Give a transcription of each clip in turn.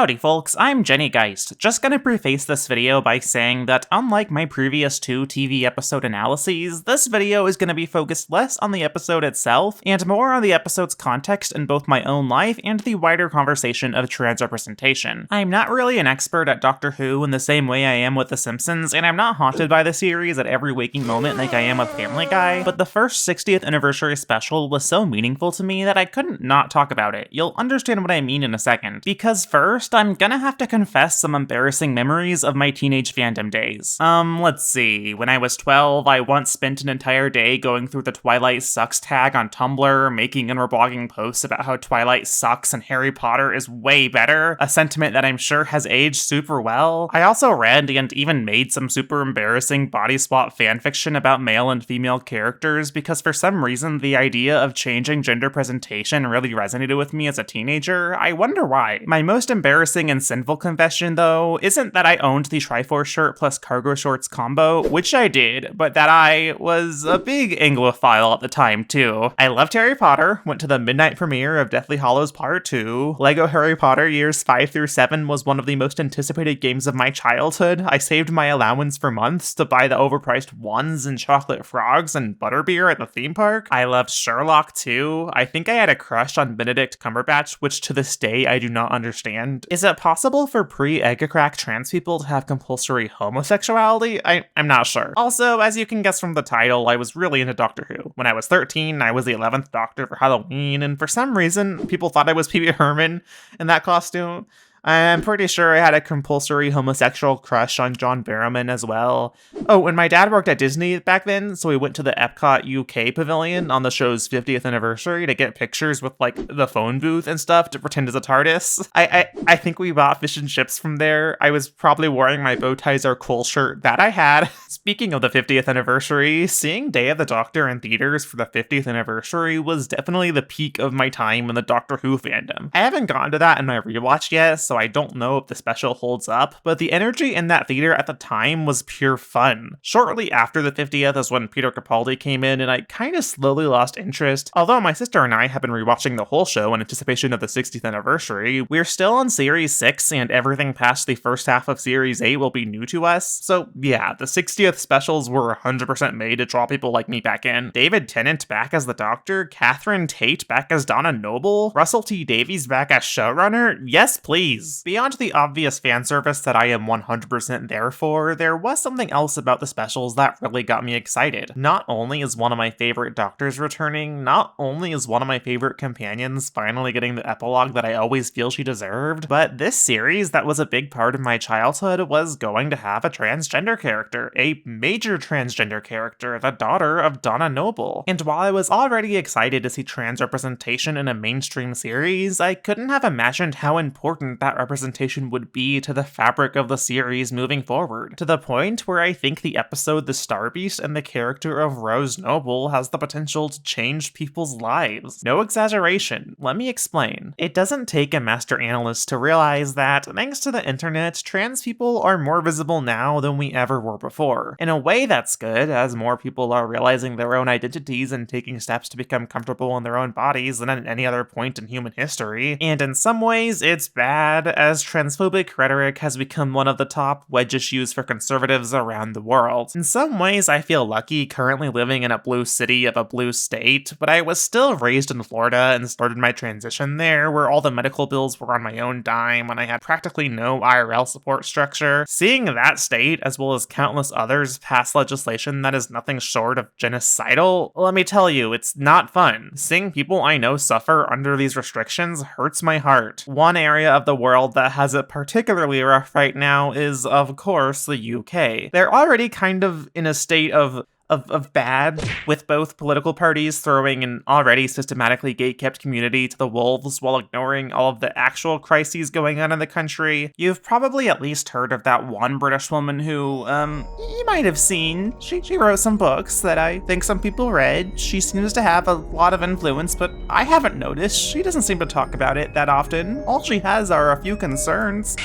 Howdy folks, I'm Jenny Geist. Just gonna preface this video by saying that unlike my previous two TV episode analyses, this video is gonna be focused less on the episode itself and more on the episode's context in both my own life and the wider conversation of trans representation. I'm not really an expert at Doctor Who in the same way I am with The Simpsons, and I'm not haunted by the series at every waking moment like I am with Family Guy, but the first 60th anniversary special was so meaningful to me that I couldn't not talk about it. You'll understand what I mean in a second. Because first, I'm gonna have to confess some embarrassing memories of my teenage fandom days. Let's see. When I was 12, I once spent an entire day going through the Twilight Sucks tag on Tumblr, making and reblogging posts about how Twilight sucks and Harry Potter is way better, a sentiment that I'm sure has aged super well. I also read and even made some super embarrassing body swap fanfiction about male and female characters because for some reason the idea of changing gender presentation really resonated with me as a teenager. I wonder why. My most embarrassing and sinful confession, though, isn't that I owned the Triforce shirt plus cargo shorts combo, which I did, but that I was a big Anglophile at the time, too. I loved Harry Potter, went to the midnight premiere of Deathly Hallows Part 2. Lego Harry Potter years 5 through 7 was one of the most anticipated games of my childhood. I saved my allowance for months to buy the overpriced ones and chocolate frogs and butterbeer at the theme park. I loved Sherlock, too. I think I had a crush on Benedict Cumberbatch, which to this day I do not understand. Is it possible for pre-Egg-a-Crack trans people to have compulsory homosexuality? I'm not sure. Also, as you can guess from the title, I was really into Doctor Who. When I was 13, I was the 11th Doctor for Halloween, and for some reason, people thought I was Pee Wee Herman in that costume. I'm pretty sure I had a compulsory homosexual crush on John Barrowman as well. Oh, and my dad worked at Disney back then, so we went to the Epcot UK pavilion on the show's 50th anniversary to get pictures with, like, the phone booth and stuff to pretend as a TARDIS. I think we bought fish and chips from there. I was probably wearing my Bow Ties Are Cool shirt that I had. Speaking of the 50th anniversary, seeing Day of the Doctor in theaters for the 50th anniversary was definitely the peak of my time in the Doctor Who fandom. I haven't gotten to that in my rewatch yet, so I don't know if the special holds up, but the energy in that theater at the time was pure fun. Shortly after the 50th is when Peter Capaldi came in, and I kind of slowly lost interest. Although my sister and I have been rewatching the whole show in anticipation of the 60th anniversary, we're still on Series 6, and everything past the first half of Series 8 will be new to us. So yeah, the 60th specials were 100% made to draw people like me back in. David Tennant back as the Doctor, Catherine Tate back as Donna Noble, Russell T Davies back as showrunner? Yes, please. Beyond the obvious fan service that I am 100% there for, there was something else about the specials that really got me excited. Not only is one of my favorite Doctors returning, not only is one of my favorite companions finally getting the epilogue that I always feel she deserved, but this series that was a big part of my childhood was going to have a transgender character, a major transgender character, the daughter of Donna Noble. And while I was already excited to see trans representation in a mainstream series, I couldn't have imagined how important that representation would be to the fabric of the series moving forward, to the point where I think the episode The Star Beast and the character of Rose Noble has the potential to change people's lives. No exaggeration, let me explain. It doesn't take a master analyst to realize that, thanks to the internet, trans people are more visible now than we ever were before. In a way that's good, as more people are realizing their own identities and taking steps to become comfortable in their own bodies than at any other point in human history, and in some ways it's bad, as transphobic rhetoric has become one of the top wedge issues for conservatives around the world. In some ways, I feel lucky currently living in a blue city of a blue state, but I was still raised in Florida and started my transition there, where all the medical bills were on my own dime and I had practically no IRL support structure. Seeing that state, as well as countless others, pass legislation that is nothing short of genocidal, let me tell you, it's not fun. Seeing people I know suffer under these restrictions hurts my heart. One area of the world that has it particularly rough right now is, of course, the UK. They're already kind of in a state of bad, with both political parties throwing an already systematically gate-kept community to the wolves while ignoring all of the actual crises going on in the country. You've probably at least heard of that one British woman who, you might have seen. She wrote some books that I think some people read. She seems to have a lot of influence, but I haven't noticed. She doesn't seem to talk about it that often. All she has are a few concerns.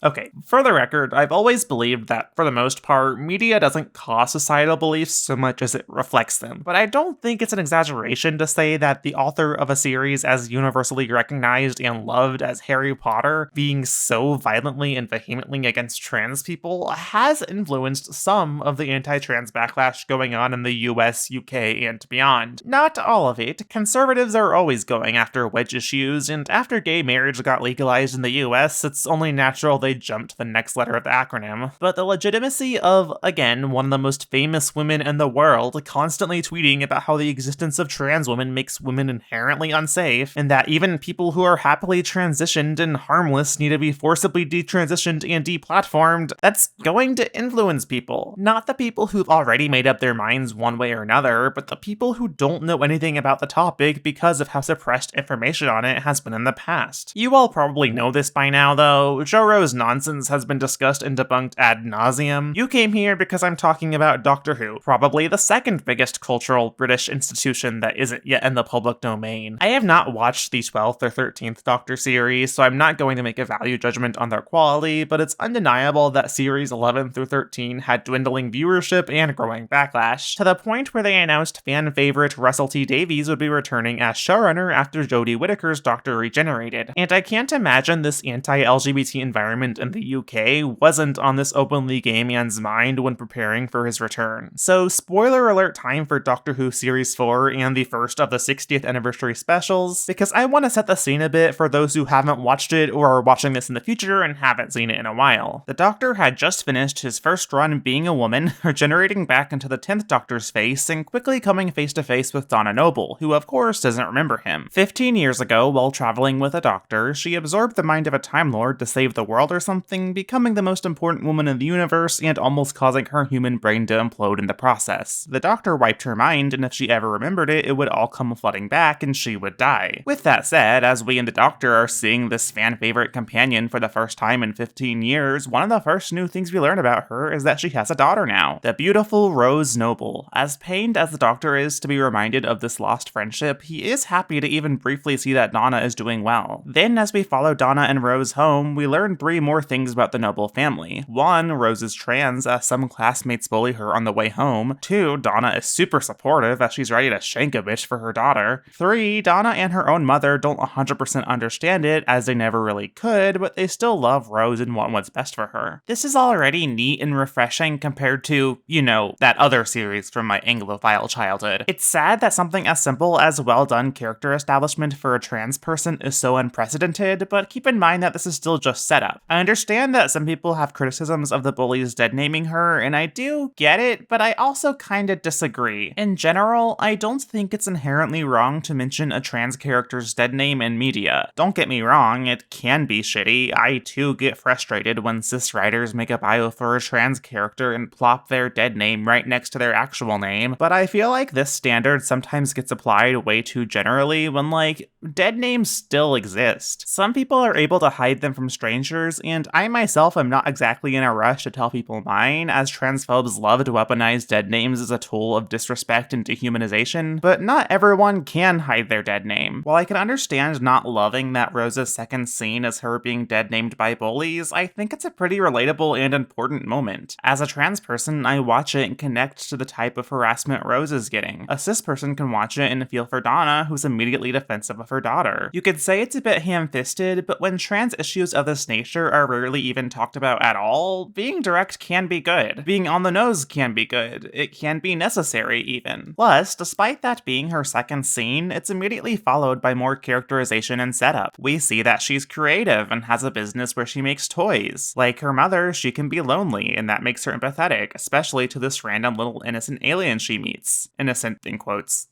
Okay, for the record, I've always believed that, for the most part, media doesn't cause societal beliefs so much as it reflects them. But I don't think it's an exaggeration to say that the author of a series as universally recognized and loved as Harry Potter being so violently and vehemently against trans people has influenced some of the anti-trans backlash going on in the US, UK, and beyond. Not all of it. Conservatives are always going after wedge issues, and after gay marriage got legalized in the US, it's only natural they jumped to the next letter of the acronym. But the legitimacy of, again, one of the most famous women in the world constantly tweeting about how the existence of trans women makes women inherently unsafe, and that even people who are happily transitioned and harmless need to be forcibly detransitioned and deplatformed, that's going to influence people. Not the people who've already made up their minds one way or another, but the people who don't know anything about the topic because of how suppressed information on it has been in the past. You all probably know this by now, though. Joro's nonsense has been discussed and debunked ad nauseum. You came here because I'm talking about Doctor Who, probably the second biggest cultural British institution that isn't yet in the public domain. I have not watched the 12th or 13th Doctor series, so I'm not going to make a value judgment on their quality, but it's undeniable that series 11 through 13 had dwindling viewership and growing backlash, to the point where they announced fan favorite Russell T Davies would be returning as showrunner after Jodie Whittaker's Doctor regenerated. And I can't imagine this anti-LGBT environment in the UK wasn't on this openly gay man's mind when preparing for his return. So spoiler alert time for Doctor Who Series 4 and the first of the 60th anniversary specials, because I want to set the scene a bit for those who haven't watched it or are watching this in the future and haven't seen it in a while. The Doctor had just finished his first run being a woman, regenerating back into the 10th Doctor's face and quickly coming face to face with Donna Noble, who of course doesn't remember him. 15 years ago, while traveling with a doctor, she absorbed the mind of a Time Lord to save the world or something, becoming the most important woman in the universe and almost causing her human brain to implode in the process. The Doctor wiped her mind, and if she ever remembered it, it would all come flooding back and she would die. With that said, as we and the Doctor are seeing this fan-favorite companion for the first time in 15 years, one of the first new things we learn about her is that she has a daughter now, the beautiful Rose Noble. As pained as the Doctor is to be reminded of this lost friendship, he is happy to even briefly see that Donna is doing well. Then, as we follow Donna and Rose home, we learn 3 more things about the Noble family. 1, Rose is trans, as some classmates bully her on the way home. 2, Donna is super supportive, as she's ready to shank a bitch for her daughter. 3, Donna and her own mother don't 100% understand it, as they never really could, but they still love Rose and want what's best for her. This is already neat and refreshing compared to, you know, that other series from my Anglophile childhood. It's sad that something as simple as well-done character establishment for a trans person is so unprecedented, but keep in mind that this is still just setup. I understand that some people have criticisms of the bullies dead-naming her, and I do get it, but I also kinda disagree. In general, I don't think it's inherently wrong to mention a trans character's dead name in media. Don't get me wrong, it can be shitty. I too get frustrated when cis writers make a bio for a trans character and plop their dead name right next to their actual name, but I feel like this standard sometimes gets applied way too generally when, like, dead names still exist. Some people are able to hide them from strangers, and I myself am not exactly in a rush to tell people mine, as transphobes love to weaponize dead names as a tool of disrespect and dehumanization, but not everyone can hide their dead name. While I can understand not loving that Rose's second scene is her being dead named by bullies, I think it's a pretty relatable and important moment. As a trans person, I watch it and connect to the type of harassment Rose is getting. A cis person can watch it and feel for Donna, who's immediately defensive of her daughter. You could say it's a bit ham-fisted, but when trans issues of this nature are rarely even talked about at all, being direct can be good. Being on the nose can be good. It can be necessary, even. Plus, despite that being her second scene, it's immediately followed by more characterization and setup. We see that she's creative and has a business where she makes toys. Like her mother, she can be lonely, and that makes her empathetic, especially to this random little innocent alien she meets. Innocent in quotes.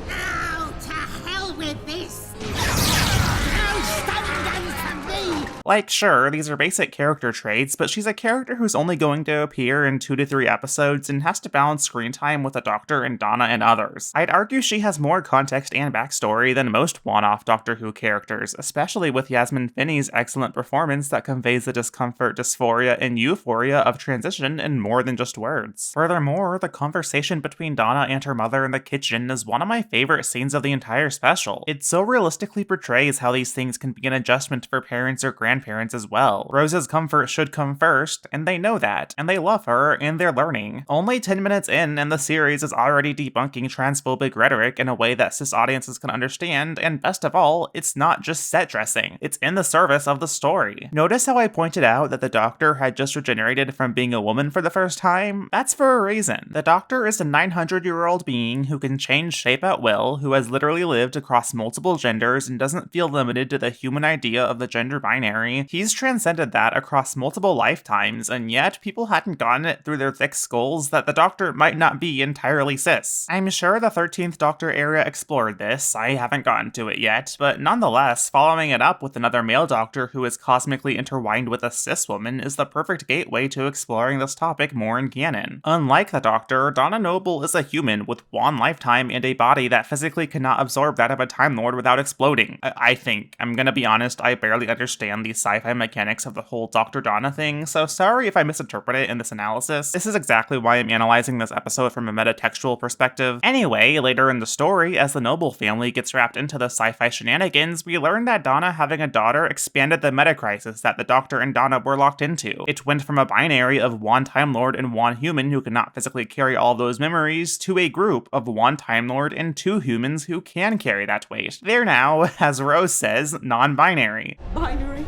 Oh, to hell with this! No stun guns from me! Like, sure, these are basic character traits, but she's a character who's only going to appear in 2 to 3 episodes and has to balance screen time with the Doctor and Donna and others. I'd argue she has more context and backstory than most one-off Doctor Who characters, especially with Yasmin Finney's excellent performance that conveys the discomfort, dysphoria, and euphoria of transition in more than just words. Furthermore, the conversation between Donna and her mother in the kitchen is one of my favorite scenes of the entire special. It so realistically portrays how these things can be an adjustment for parents or grandparents grandparents as well. Rose's comfort should come first, and they know that, and they love her, and they're learning. Only 10 minutes in, and the series is already debunking transphobic rhetoric in a way that cis audiences can understand, and best of all, it's not just set dressing. It's in the service of the story. Notice how I pointed out that the Doctor had just regenerated from being a woman for the first time? That's for a reason. The Doctor is a 900-year-old being who can change shape at will, who has literally lived across multiple genders and doesn't feel limited to the human idea of the gender binary. He's transcended that across multiple lifetimes, and yet people hadn't gotten it through their thick skulls that the Doctor might not be entirely cis. I'm sure the 13th Doctor era explored this, I haven't gotten to it yet, but nonetheless, following it up with another male Doctor who is cosmically intertwined with a cis woman is the perfect gateway to exploring this topic more in canon. Unlike the Doctor, Donna Noble is a human with one lifetime and a body that physically cannot absorb that of a Time Lord without exploding. I think. I'm gonna be honest, I barely understand the sci-fi mechanics of the whole Dr. Donna thing, so sorry if I misinterpret it in this analysis. This is exactly why I'm analyzing this episode from a metatextual perspective. Anyway, later in the story, as the Noble family gets wrapped into the sci-fi shenanigans, we learn that Donna having a daughter expanded the meta-crisis that the Doctor and Donna were locked into. It went from a binary of one Time Lord and one human who cannot physically carry all those memories to a group of one Time Lord and two humans who can carry that weight. They're now, as Rose says, non-binary. Binary.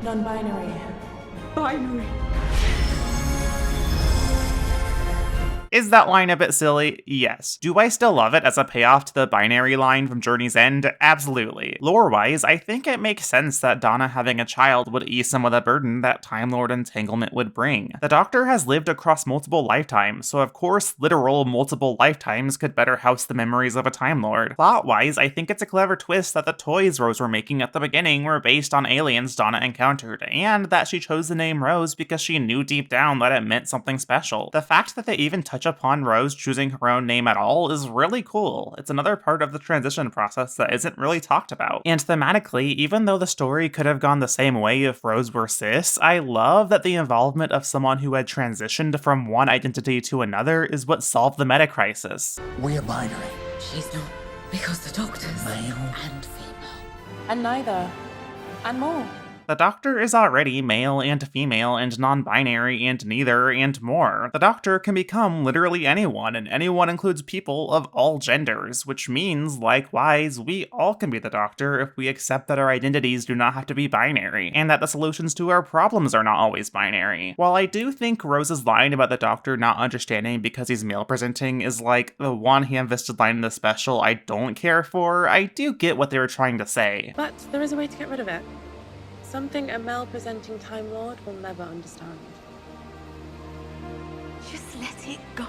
Non-binary. Binary. Is that line a bit silly? Yes. Do I still love it as a payoff to the binary line from Journey's End? Absolutely. Lore-wise, I think it makes sense that Donna having a child would ease some of the burden that Time Lord entanglement would bring. The Doctor has lived across multiple lifetimes, so of course literal multiple lifetimes could better house the memories of a Time Lord. Plot-wise, I think it's a clever twist that the toys Rose were making at the beginning were based on aliens Donna encountered, and that she chose the name Rose because she knew deep down that it meant something special. The fact that they even touch upon Rose choosing her own name at all is really cool. It's another part of the transition process that isn't really talked about. And thematically, even though the story could have gone the same way if Rose were cis, I love that the involvement of someone who had transitioned from one identity to another is what solved the meta-crisis. We're binary. She's not, because the Doctor's Male. And female. and neither, and more. The Doctor is already male and female and non-binary and neither and more. The Doctor can become literally anyone, and anyone includes people of all genders, which means, likewise, we all can be the Doctor if we accept that our identities do not have to be binary, and that the solutions to our problems are not always binary. While I do think Rose's line about the Doctor not understanding because he's male-presenting is like the one ham-fisted line in the special I don't care for, I do get what they were trying to say. But there is a way to get rid of it. Something a male-presenting Time Lord will never understand. Just let it go.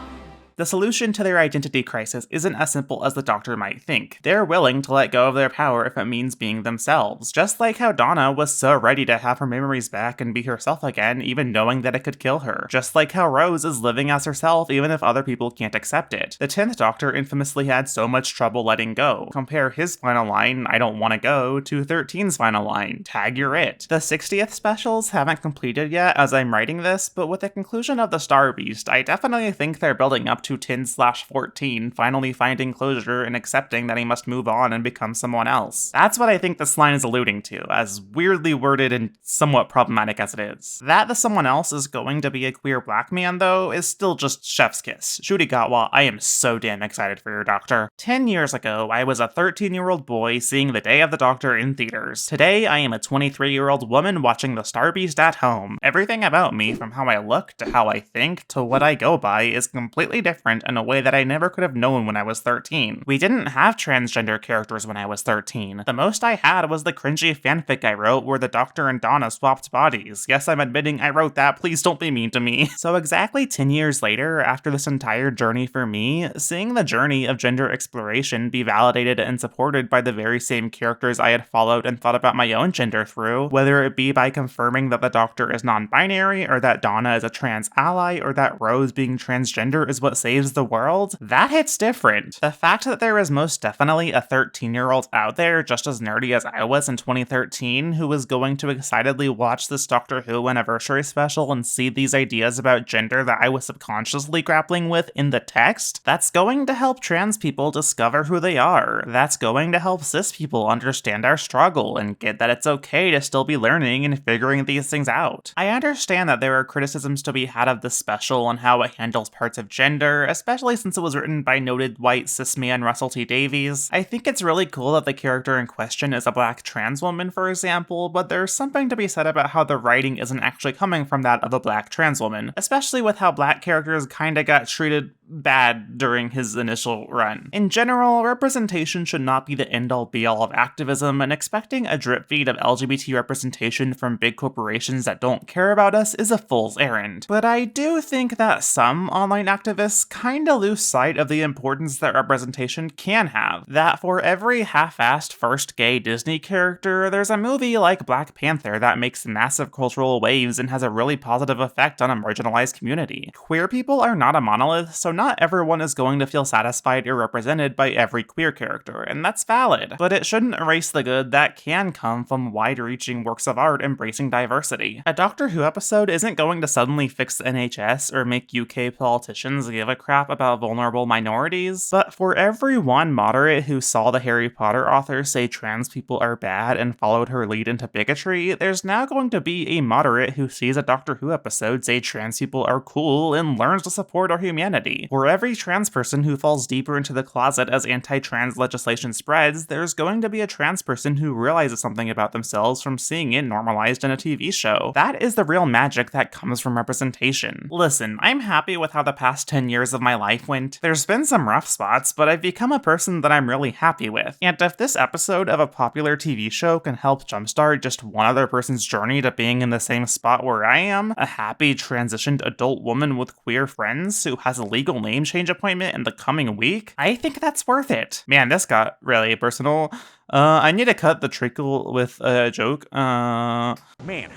The solution to their identity crisis isn't as simple as the Doctor might think. They're willing to let go of their power if it means being themselves, just like how Donna was so ready to have her memories back and be herself again, even knowing that it could kill her. Just like how Rose is living as herself even if other people can't accept it. The 10th Doctor infamously had so much trouble letting go. Compare his final line, "I don't want to go," to 13's final line, "Tag, you're it." The 60th specials haven't completed yet as I'm writing this, but with the conclusion of the Star Beast, I definitely think they're building up to 10/14 finally finding closure and accepting that he must move on and become someone else. That's what I think this line is alluding to, as weirdly worded and somewhat problematic as it is. That the someone else is going to be a queer black man, though, is still just chef's kiss. Ncuti Gatwa, I am so damn excited for your Doctor. 10 years ago, I was a 13-year-old boy seeing The Day of the Doctor in theaters. Today, I am a 23-year-old woman watching The Star Beast at home. Everything about me, from how I look to how I think to what I go by, is completely different in a way that I never could have known when I was 13. We didn't have transgender characters when I was 13. The most I had was the cringy fanfic I wrote where the Doctor and Donna swapped bodies. Yes, I'm admitting I wrote that, please don't be mean to me. So exactly 10 years later, after this entire journey for me, seeing the journey of gender exploration be validated and supported by the very same characters I had followed and thought about my own gender through, whether it be by confirming that the Doctor is non-binary, or that Donna is a trans ally, or that Rose being transgender is what saved saves the world, that hits different. The fact that there is most definitely a 13-year-old out there just as nerdy as I was in 2013 who was going to excitedly watch this Doctor Who anniversary special and see these ideas about gender that I was subconsciously grappling with in the text, that's going to help trans people discover who they are. That's going to help cis people understand our struggle and get that it's okay to still be learning and figuring these things out. I understand that there are criticisms to be had of this special and how it handles parts of gender, especially since it was written by noted white cis man Russell T Davies. I think it's really cool that the character in question is a black trans woman, for example, but there's something to be said about how the writing isn't actually coming from that of a black trans woman, especially with how black characters kinda got treated bad during his initial run. In general, representation should not be the end-all be-all of activism, and expecting a drip feed of LGBT representation from big corporations that don't care about us is a fool's errand. But I do think that some online activists kinda lose sight of the importance that representation can have. That for every half-assed first gay Disney character, there's a movie like Black Panther that makes massive cultural waves and has a really positive effect on a marginalized community. Queer people are not a monolith, so not everyone is going to feel satisfied or represented by every queer character, and that's valid. But it shouldn't erase the good that can come from wide-reaching works of art embracing diversity. A Doctor Who episode isn't going to suddenly fix the NHS or make UK politicians give a crap about vulnerable minorities, but for every one moderate who saw the Harry Potter author say trans people are bad and followed her lead into bigotry, there's now going to be a moderate who sees a Doctor Who episode say trans people are cool and learns to support our humanity. For every trans person who falls deeper into the closet as anti-trans legislation spreads, there's going to be a trans person who realizes something about themselves from seeing it normalized in a TV show. That is the real magic that comes from representation. Listen, I'm happy with how the past 10 years of my life went. There's been some rough spots, but I've become a person that I'm really happy with. And if this episode of a popular TV show can help jumpstart just one other person's journey to being in the same spot where I am, a happy transitioned adult woman with queer friends who has a legal name change appointment in the coming week, I think that's worth it. Man, this got really personal. I need to cut the treacle with a joke. Man,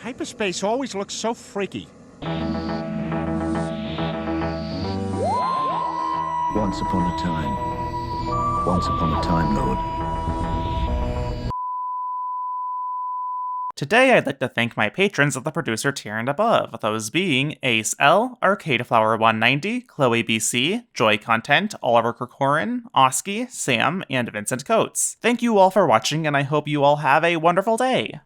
hyperspace always looks so freaky. Once upon a time, Lord. Today, I'd like to thank my patrons at the producer tier and above, those being Ace L, Arcadeflower190, Chloe BC, Joy Content, Oliver Kirkoran, Oski, Sam, and Vincent Coates. Thank you all for watching, and I hope you all have a wonderful day.